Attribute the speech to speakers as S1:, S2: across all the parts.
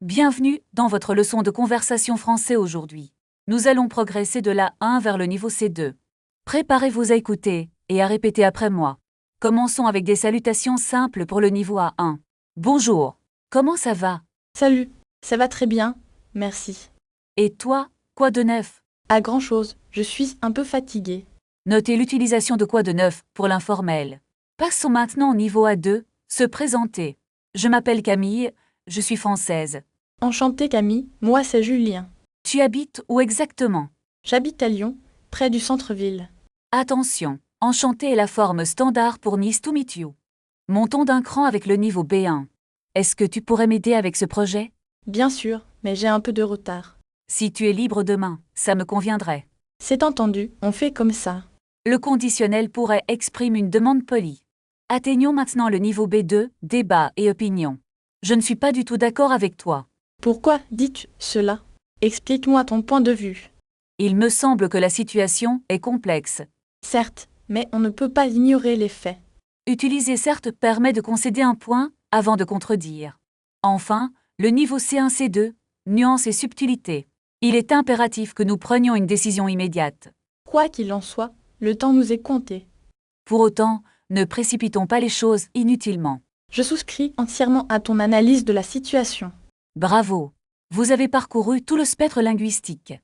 S1: Bienvenue dans votre leçon de conversation français aujourd'hui. Nous allons progresser de l'A1 vers le niveau C2. Préparez-vous à écouter et à répéter après moi. Commençons avec des salutations simples pour le niveau A1. Bonjour, comment ça va?
S2: Salut, ça va très bien, merci.
S1: Et toi, quoi de neuf?
S2: À grand-chose, je suis un peu fatiguée.
S1: Notez l'utilisation de quoi de neuf pour l'informel. Passons maintenant au niveau A2, se présenter. Je m'appelle Camille, je suis française.
S2: Enchantée Camille, moi c'est Julien.
S1: Tu habites où exactement?
S2: J'habite à Lyon, près du centre-ville.
S1: Attention, enchanté est la forme standard pour Nice to meet you. Montons d'un cran avec le niveau B1. Est-ce que tu pourrais m'aider avec ce projet?
S2: Bien sûr, mais j'ai un peu de retard.
S1: Si tu es libre demain, ça me conviendrait.
S2: C'est entendu, on fait comme ça.
S1: Le conditionnel pourrait exprimer une demande polie. Atteignons maintenant le niveau B2, débat et opinion. Je ne suis pas du tout d'accord avec toi.
S2: Pourquoi dis-tu cela? Explique-moi ton point de vue.
S1: Il me semble que la situation est complexe.
S2: Certes, mais on ne peut pas ignorer les faits.
S1: Utiliser certes permet de concéder un point avant de contredire. Enfin, le niveau C1-C2, nuance et subtilité. Il est impératif que nous prenions une décision immédiate.
S2: Quoi qu'il en soit, le temps nous est compté.
S1: Pour autant, ne précipitons pas les choses inutilement.
S2: Je souscris entièrement à ton analyse de la situation.
S1: Bravo! Vous avez parcouru tout le spectre linguistique.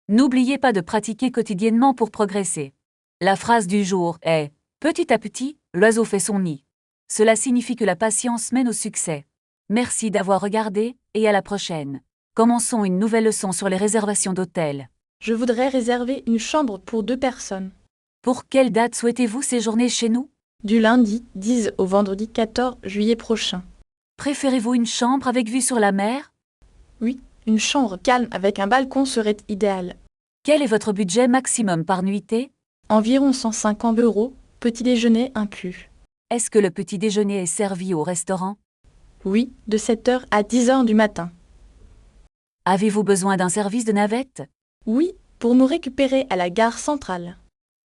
S1: N'oubliez pas de pratiquer quotidiennement pour progresser. La phrase du jour est « Petit à petit, l'oiseau fait son nid ». Cela signifie que la patience mène au succès. Merci d'avoir regardé et à la prochaine. Commençons une nouvelle leçon sur les réservations d'hôtels.
S2: Je voudrais réserver une chambre pour 2 personnes.
S1: Pour quelle date souhaitez-vous séjourner chez nous?
S2: Du lundi 10 au vendredi 14 juillet prochain.
S1: Préférez-vous une chambre avec vue sur la mer?
S2: Oui, une chambre calme avec un balcon serait idéal.
S1: Quel est votre budget maximum par nuitée?
S2: Environ 150 €, petit déjeuner inclus.
S1: Est-ce que le petit déjeuner est servi au restaurant?
S2: Oui, de 7 h à 10 h du matin.
S1: Avez-vous besoin d'un service de navette?
S2: Oui, pour nous récupérer à la gare centrale.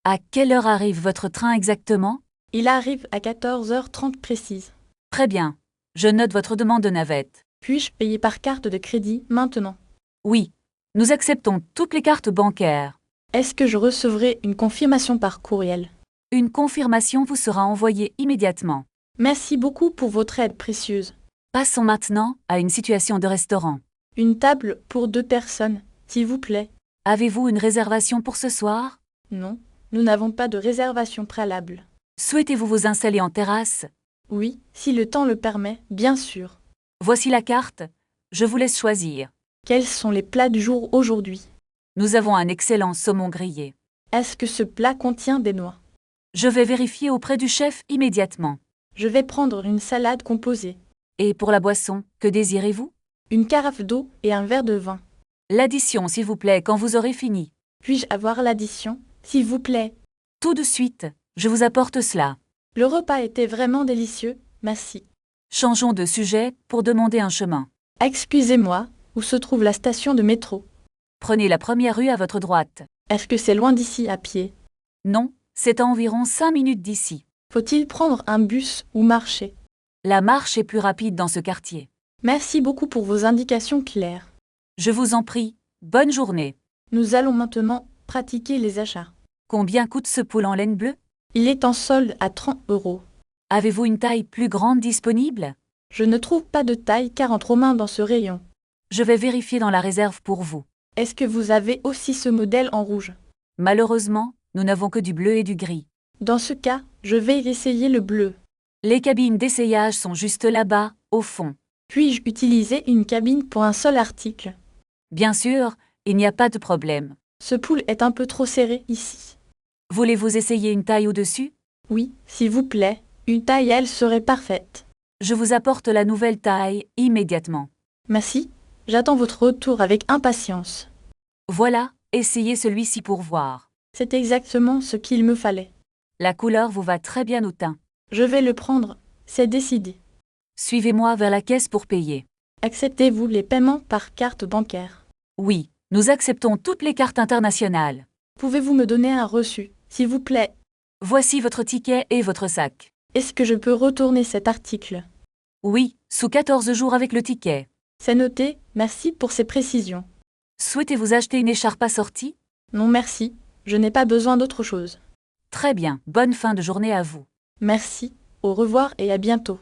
S1: À quelle heure arrive votre train exactement?
S2: Il arrive à 14h30 précise.
S1: Très bien. Je note votre demande de navette.
S2: Puis-je payer par carte de crédit maintenant?
S1: Oui. Nous acceptons toutes les cartes bancaires.
S2: Est-ce que je recevrai une confirmation par courriel?
S1: Une confirmation vous sera envoyée immédiatement.
S2: Merci beaucoup pour votre aide précieuse.
S1: Passons maintenant à une situation de restaurant.
S2: Une table pour 2 personnes, s'il vous plaît.
S1: Avez-vous une réservation pour ce soir?
S2: Non, nous n'avons pas de réservation préalable.
S1: Souhaitez-vous vous installer en terrasse?
S2: Oui, si le temps le permet, bien sûr.
S1: Voici la carte. Je vous laisse choisir.
S2: Quels sont les plats du jour aujourd'hui?
S1: Nous avons un excellent saumon grillé.
S2: Est-ce que ce plat contient des noix?
S1: Je vais vérifier auprès du chef immédiatement.
S2: Je vais prendre une salade composée.
S1: Et pour la boisson, que désirez-vous?
S2: Une carafe d'eau et un verre de vin.
S1: L'addition, s'il vous plaît, quand vous aurez fini.
S2: Puis-je avoir l'addition, s'il vous plaît?
S1: Tout de suite, je vous apporte cela.
S2: Le repas était vraiment délicieux, merci.
S1: Changeons de sujet pour demander un chemin.
S2: Excusez-moi, où se trouve la station de métro?
S1: Prenez la première rue à votre droite.
S2: Est-ce que c'est loin d'ici à pied?
S1: Non, c'est à environ 5 minutes d'ici.
S2: Faut-il prendre un bus ou marcher?
S1: La marche est plus rapide dans ce quartier.
S2: Merci beaucoup pour vos indications claires.
S1: Je vous en prie, bonne journée.
S2: Nous allons maintenant pratiquer les achats.
S1: Combien coûte ce poule en laine bleue?
S2: Il est en solde à 30 €.
S1: Avez-vous une taille plus grande disponible?
S2: Je ne trouve pas de taille 40 romains dans ce rayon.
S1: Je vais vérifier dans la réserve pour vous.
S2: Est-ce que vous avez aussi ce modèle en rouge?
S1: Malheureusement, nous n'avons que du bleu et du gris.
S2: Dans ce cas, je vais essayer le bleu.
S1: Les cabines d'essayage sont juste là-bas, au fond.
S2: Puis-je utiliser une cabine pour un seul article?
S1: Bien sûr, il n'y a pas de problème.
S2: Ce poule est un peu trop serré ici.
S1: Voulez-vous essayer une taille au-dessus?
S2: Oui, s'il vous plaît, une taille L serait parfaite.
S1: Je vous apporte la nouvelle taille immédiatement.
S2: Merci, j'attends votre retour avec impatience.
S1: Voilà, essayez celui-ci pour voir.
S2: C'est exactement ce qu'il me fallait.
S1: La couleur vous va très bien au teint.
S2: Je vais le prendre, c'est décidé.
S1: Suivez-moi vers la caisse pour payer.
S2: Acceptez-vous les paiements par carte bancaire?
S1: Oui, nous acceptons toutes les cartes internationales.
S2: Pouvez-vous me donner un reçu, s'il vous plaît?
S1: Voici votre ticket et votre sac.
S2: Est-ce que je peux retourner cet article?
S1: Oui, sous 14 jours avec le ticket.
S2: C'est noté, merci pour ces précisions.
S1: Souhaitez-vous acheter une écharpe assortie?
S2: Non merci, je n'ai pas besoin d'autre chose.
S1: Très bien, bonne fin de journée à vous.
S2: Merci, au revoir et à bientôt.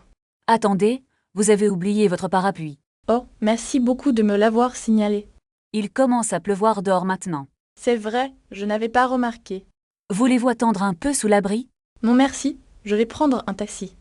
S1: Attendez, vous avez oublié votre parapluie.
S2: Oh, merci beaucoup de me l'avoir signalé.
S1: Il commence à pleuvoir dehors maintenant.
S2: C'est vrai, je n'avais pas remarqué.
S1: Voulez-vous attendre un peu sous l'abri?
S2: Non merci, je vais prendre un taxi.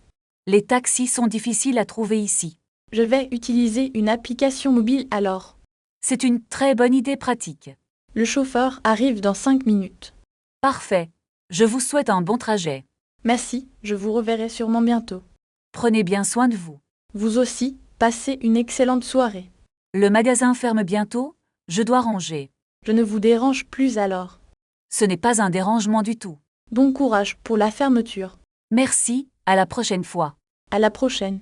S1: Les taxis sont difficiles à trouver ici.
S2: Je vais utiliser une application mobile alors.
S1: C'est une très bonne idée pratique.
S2: Le chauffeur arrive dans 5 minutes.
S1: Parfait. Je vous souhaite un bon trajet.
S2: Merci, je vous reverrai sûrement bientôt.
S1: Prenez bien soin de vous.
S2: Vous aussi, passez une excellente soirée.
S1: Le magasin ferme bientôt, je dois ranger.
S2: Je ne vous dérange plus alors.
S1: Ce n'est pas un dérangement du tout.
S2: Bon courage pour la fermeture.
S1: Merci, à la prochaine fois.
S2: À la prochaine.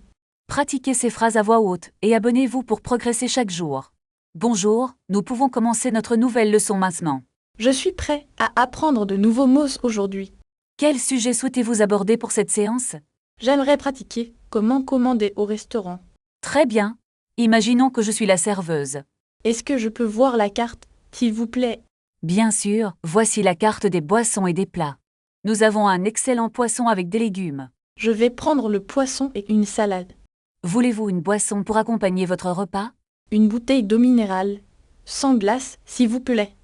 S1: Pratiquez ces phrases à voix haute et abonnez-vous pour progresser chaque jour. Bonjour, nous pouvons commencer notre nouvelle leçon maintenant.
S2: Je suis prêt à apprendre de nouveaux mots aujourd'hui.
S1: Quel sujet souhaitez-vous aborder pour cette séance?
S2: J'aimerais pratiquer comment commander au restaurant.
S1: Très bien. Imaginons que je suis la serveuse.
S2: Est-ce que je peux voir la carte, s'il vous plaît?
S1: Bien sûr, voici la carte des boissons et des plats. Nous avons un excellent poisson avec des légumes.
S2: Je vais prendre le poisson et une salade.
S1: Voulez-vous une boisson pour accompagner votre repas?
S2: Une bouteille d'eau minérale. Sans glace, s'il vous plaît.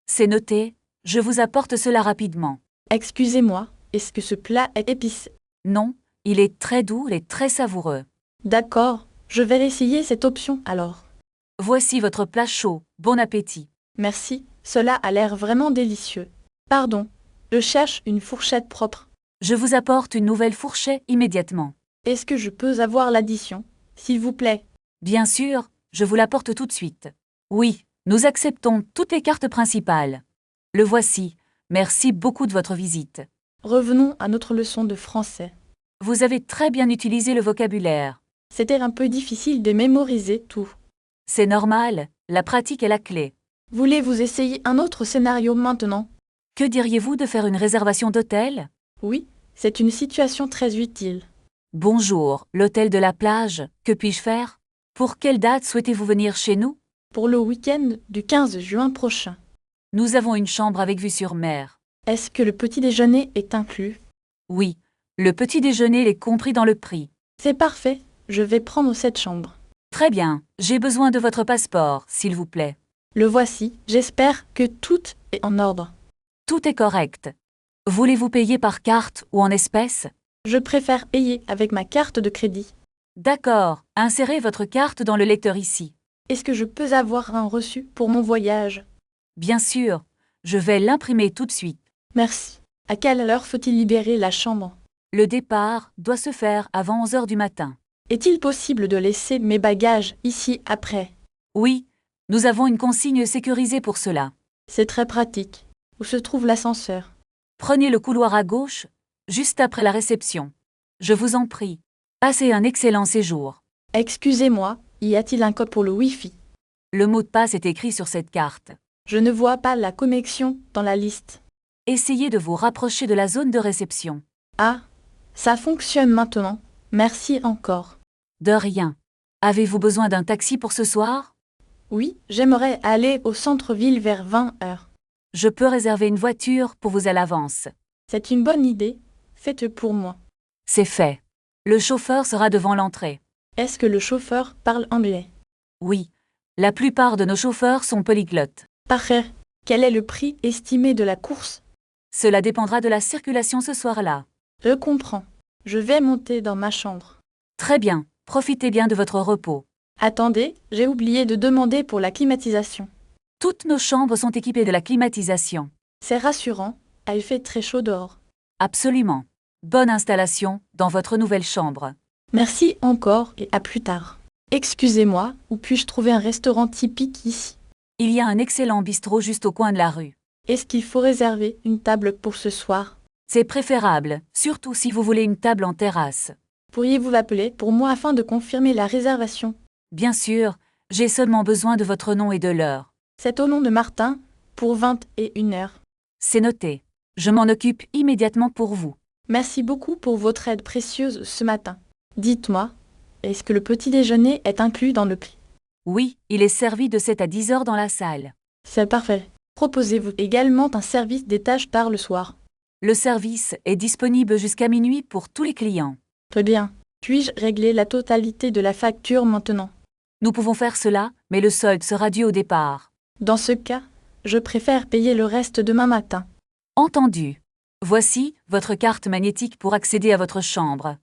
S1: C'est noté, je vous apporte cela rapidement.
S2: Excusez-moi, est-ce que ce plat est épicé?
S1: Non, il est très doux et très savoureux.
S2: D'accord, je vais essayer cette option alors.
S1: Voici votre plat chaud, bon appétit.
S2: Merci, cela a l'air vraiment délicieux. Pardon, je cherche une fourchette propre.
S1: Je vous apporte une nouvelle fourchette immédiatement.
S2: Est-ce que je peux avoir l'addition, s'il vous plaît?
S1: Bien sûr, je vous l'apporte tout de suite. Oui, nous acceptons toutes les cartes principales. Le voici. Merci beaucoup de votre visite.
S2: Revenons à notre leçon de français.
S1: Vous avez très bien utilisé le vocabulaire.
S2: C'était un peu difficile de mémoriser tout.
S1: C'est normal, la pratique est la clé.
S2: Voulez-vous essayer un autre scénario maintenant?
S1: Que diriez-vous de faire une réservation d'hôtel?
S2: Oui, c'est une situation très utile.
S1: Bonjour, l'hôtel de la plage, que puis-je faire? Pour quelle date souhaitez-vous venir chez nous?
S2: Pour le week-end du 15 juin prochain.
S1: Nous avons une chambre avec vue sur mer.
S2: Est-ce que le petit déjeuner est inclus?
S1: Oui, le petit déjeuner est compris dans le prix.
S2: C'est parfait, je vais prendre cette chambre.
S1: Très bien, j'ai besoin de votre passeport, s'il vous plaît.
S2: Le voici, j'espère que tout est en ordre.
S1: Tout est correct. Voulez-vous payer par carte ou en espèces?
S2: Je préfère payer avec ma carte de crédit.
S1: D'accord, insérez votre carte dans le lecteur ici.
S2: Est-ce que je peux avoir un reçu pour mon voyage?
S1: Bien sûr, je vais l'imprimer tout de suite.
S2: Merci. À quelle heure faut-il libérer la chambre?
S1: Le départ doit se faire avant 11 heures du matin.
S2: Est-il possible de laisser mes bagages ici après?
S1: Oui, nous avons une consigne sécurisée pour cela.
S2: C'est très pratique. Où se trouve l'ascenseur?
S1: Prenez le couloir à gauche, juste après la réception. Je vous en prie. Passez un excellent séjour.
S2: Excusez-moi, y a-t-il un code pour le Wi-Fi?
S1: Le mot de passe est écrit sur cette carte.
S2: Je ne vois pas la connexion dans la liste.
S1: Essayez de vous rapprocher de la zone de réception.
S2: Ah, ça fonctionne maintenant. Merci encore.
S1: De rien. Avez-vous besoin d'un taxi pour ce soir?
S2: Oui, j'aimerais aller au centre-ville vers 20 heures.
S1: Je peux réserver une voiture pour vous à l'avance.
S2: C'est une bonne idée. Faites pour moi.
S1: C'est fait. Le chauffeur sera devant l'entrée.
S2: Est-ce que le chauffeur parle anglais?
S1: Oui. La plupart de nos chauffeurs sont polyglottes.
S2: Parfait. Quel est le prix estimé de la course?
S1: Cela dépendra de la circulation ce soir-là.
S2: Je comprends. Je vais monter dans ma chambre.
S1: Très bien. Profitez bien de votre repos.
S2: Attendez, j'ai oublié de demander pour la climatisation.
S1: Toutes nos chambres sont équipées de la climatisation.
S2: C'est rassurant, il fait très chaud dehors.
S1: Absolument. Bonne installation dans votre nouvelle chambre.
S2: Merci encore et à plus tard. Excusez-moi, où puis-je trouver un restaurant typique ici?
S1: Il y a un excellent bistrot juste au coin de la rue.
S2: Est-ce qu'il faut réserver une table pour ce soir?
S1: C'est préférable, surtout si vous voulez une table en terrasse.
S2: Pourriez-vous l'appeler pour moi afin de confirmer la réservation?
S1: Bien sûr, j'ai seulement besoin de votre nom et de l'heure.
S2: C'est au nom de Martin, pour 21 heures.
S1: C'est noté. Je m'en occupe immédiatement pour vous.
S2: Merci beaucoup pour votre aide précieuse ce matin. Dites-moi, est-ce que le petit déjeuner est inclus dans le prix?
S1: Oui, il est servi de 7 à 10 heures dans la salle.
S2: C'est parfait. Proposez-vous également un service des tâches tard le soir?
S1: Le service est disponible jusqu'à minuit pour tous les clients.
S2: Très bien. Puis-je régler la totalité de la facture maintenant?
S1: Nous pouvons faire cela, mais le solde sera dû au départ.
S2: Dans ce cas, je préfère payer le reste demain matin.
S1: Entendu. Voici votre carte magnétique pour accéder à votre chambre.